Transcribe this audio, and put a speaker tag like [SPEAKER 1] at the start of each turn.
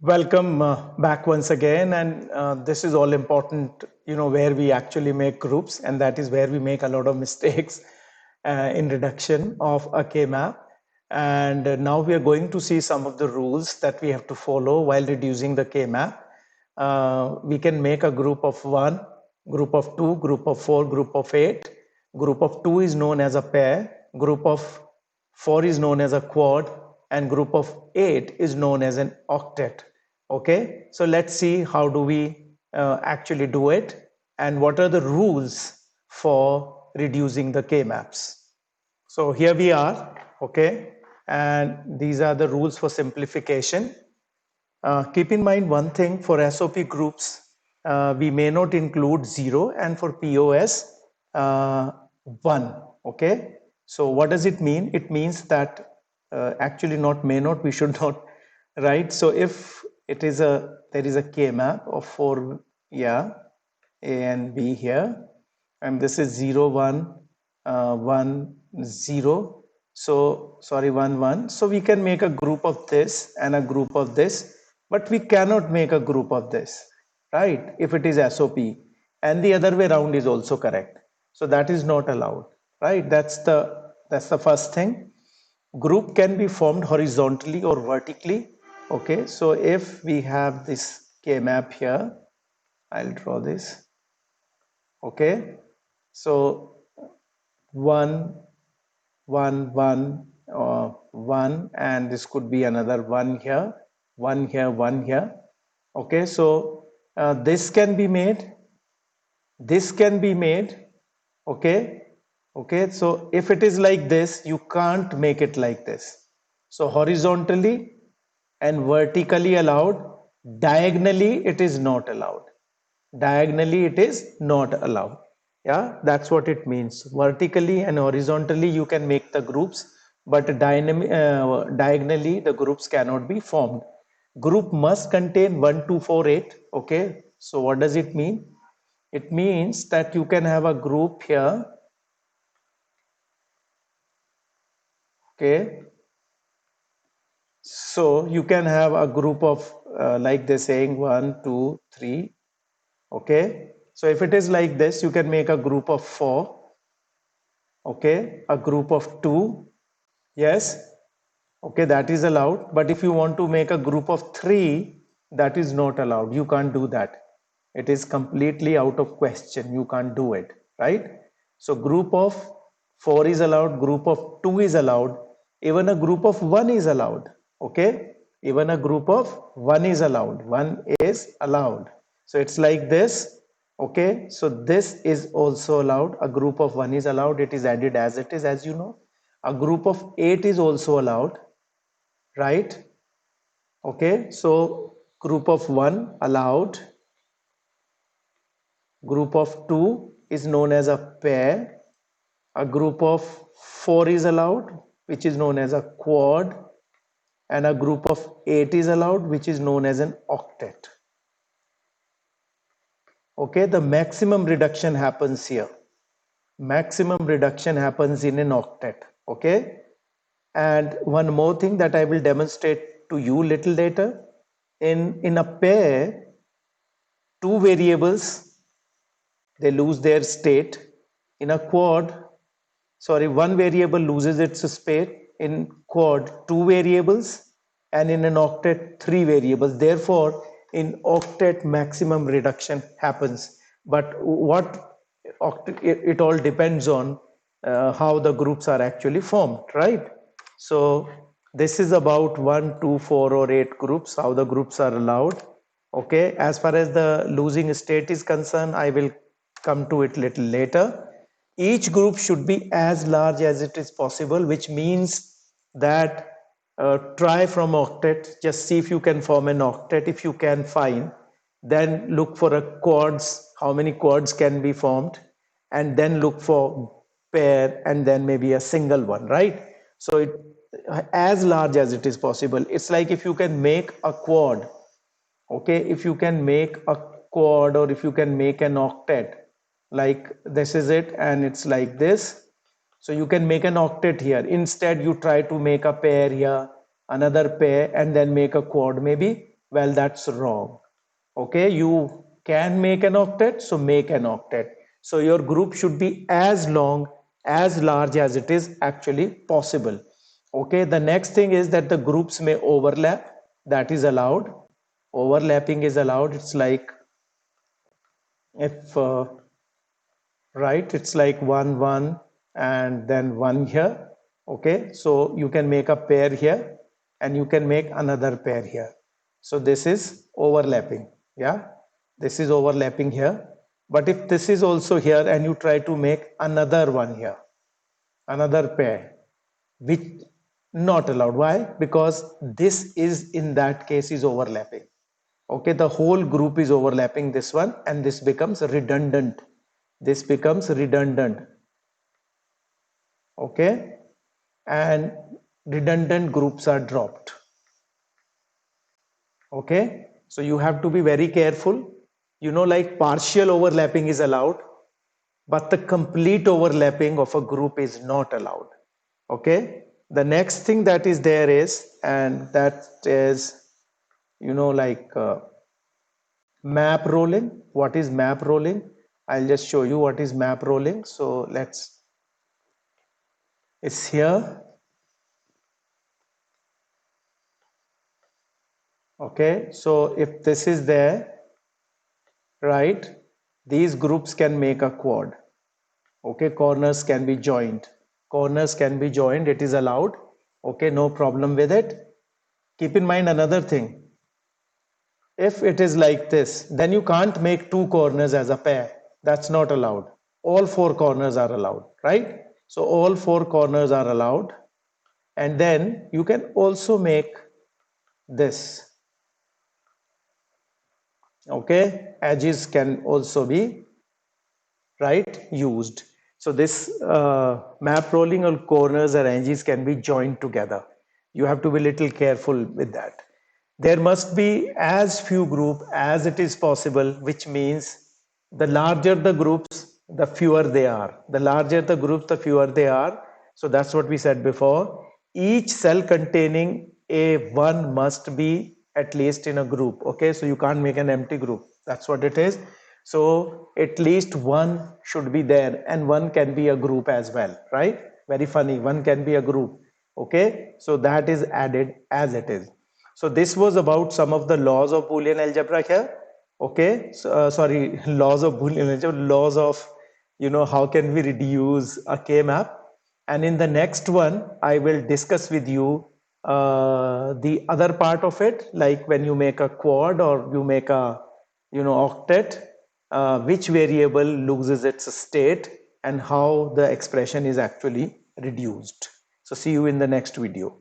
[SPEAKER 1] Welcome back once again, and this is all important, where we actually make groups, and that is where we make a lot of mistakes in reduction of a K-map. And now we are going to see some of the rules that we have to follow while reducing the K-map. We can make a group of 1, group of 2, group of 4, group of 8. Group of 2 is known as a pair, group of 4 is known as a quad, and group of 8 is known as an octet. Okay, so let's see how do we actually do it and what are the rules for reducing the K-maps. So here we are, okay, and these are the rules for simplification. Keep in mind one thing, for SOP groups, we may not include 0, and for POS, 1, okay. So what does it mean? It means that actually not may not, we should not, right? So if there is a K-map of 4, yeah, A and B here, and this is 0, 1, 1, 0. So sorry, 1, 1. So we can make a group of this and a group of this, but we cannot make a group of this, right? If it is SOP, and the other way around is also correct. So that is not allowed, right? That's the first thing. Group can be formed horizontally or vertically. Okay, so if we have this K map here, I'll draw this. Okay, so 1, 1, 1, 1, and this could be another 1 here, 1 here, 1 here. Okay, so this can be made, this can be made. Okay, okay, so if it is like this, you can't make it like this. So horizontally and vertically allowed, diagonally it is not allowed. Diagonally it is not allowed. Yeah, that's what it means. Vertically and horizontally you can make the groups, but diagonally the groups cannot be formed. Group must contain 1, 2, 4, 8. Okay, so what does it mean? It means that you can have a group here. Okay, so you can have a group of like they're saying 1, 2, 3. Okay, so if it is like this, you can make a group of 4. Okay, a group of 2. Yes, okay, that is allowed. But if you want to make a group of 3, that is not allowed. You can't do that. It is completely out of question. You can't do it, right? So group of 4 is allowed, group of 2 is allowed, even a group of 1 is allowed. Okay, even a group of 1 is allowed. 1 is allowed. So it's like this. Okay, so this is also allowed. A group of 1 is allowed. It is added as it is, as you know. A group of 8 is also allowed, right? Okay, so group of 1 allowed. Group of 2 is known as a pair. A group of 4 is allowed, which is known as a quad, and a group of 8 is allowed, which is known as an octet. Okay, the maximum reduction happens here. Maximum reduction happens in an octet. Okay, and one more thing that I will demonstrate to you little later. In a pair, two variables, they lose their state. In a quad, sorry, one variable loses its state. In quad, two variables, and in an octet, three variables. Therefore, in octet, maximum reduction happens. But what octet, it all depends on how the groups are actually formed, right? So this is about 1, 2, 4, or 8 groups, how the groups are allowed. Okay, as far as the losing state is concerned, I will come to it little later. Each group should be as large as it is possible, which means that try from octet, just see if you can form an octet. If you can, fine. Then look for a quads, how many quads can be formed, and then look for pair, and then maybe a single one, right? So it as large as it is possible. It's like if you can make a quad, okay, if you can make a quad, or if you can make an octet, like this is it, and it's like this. So you can make an octet here. Instead, you try to make a pair here, another pair, and then make a quad maybe Well, that's wrong. Okay, you can make an octet, so make an octet. So your group should be as long, as large as it is actually possible. Okay, the next thing is that the groups may overlap. That is allowed. Overlapping is allowed. It's like if right, it's like 1 1 and then 1 here. Okay, so you can make a pair here and you can make another pair here. So this is overlapping. Yeah, this is overlapping here. But if this is also here and you try to make another one here, another pair, which not allowed. Why? Because this is in that case is overlapping. Okay, the whole group is overlapping this one and this becomes redundant. This becomes redundant. Okay, and redundant groups are dropped. Okay, so you have to be very careful. You know, like partial overlapping is allowed, but the complete overlapping of a group is not allowed. Okay, the next thing that is there is, and that is, you know, like map rolling. What is map rolling? I'll just show you what is map rolling. So it's here. Okay, so if this is there, right, these groups can make a quad. Okay, corners can be joined. Corners can be joined, it is allowed. Okay, no problem with it. Keep in mind another thing. If it is like this, then you can't make two corners as a pair. That's not allowed. All four corners are allowed, right? So all four corners are allowed. And then you can also make this. Okay, edges can also be right used. So this map rolling on corners or edges can be joined together. You have to be little careful with that. There must be as few group as it is possible, which means the larger the groups, the fewer they are. The larger the groups, the fewer they are. So that's what we said before. Each cell containing a one must be at least in a group. Okay, so you can't make an empty group. That's what it is. So at least one should be there, and one can be a group as well, right? Very funny. One can be a group. Okay, so that is added as it is. So this was about some of the laws of Boolean algebra here. Okay, so, sorry, laws of Boolean algebra, laws of, you know, how can we reduce a K-map. And in the next one, I will discuss with you the other part of it, like when you make a quad or you make a, you know, octet, which variable loses its state and how the expression is actually reduced. So see you in the next video.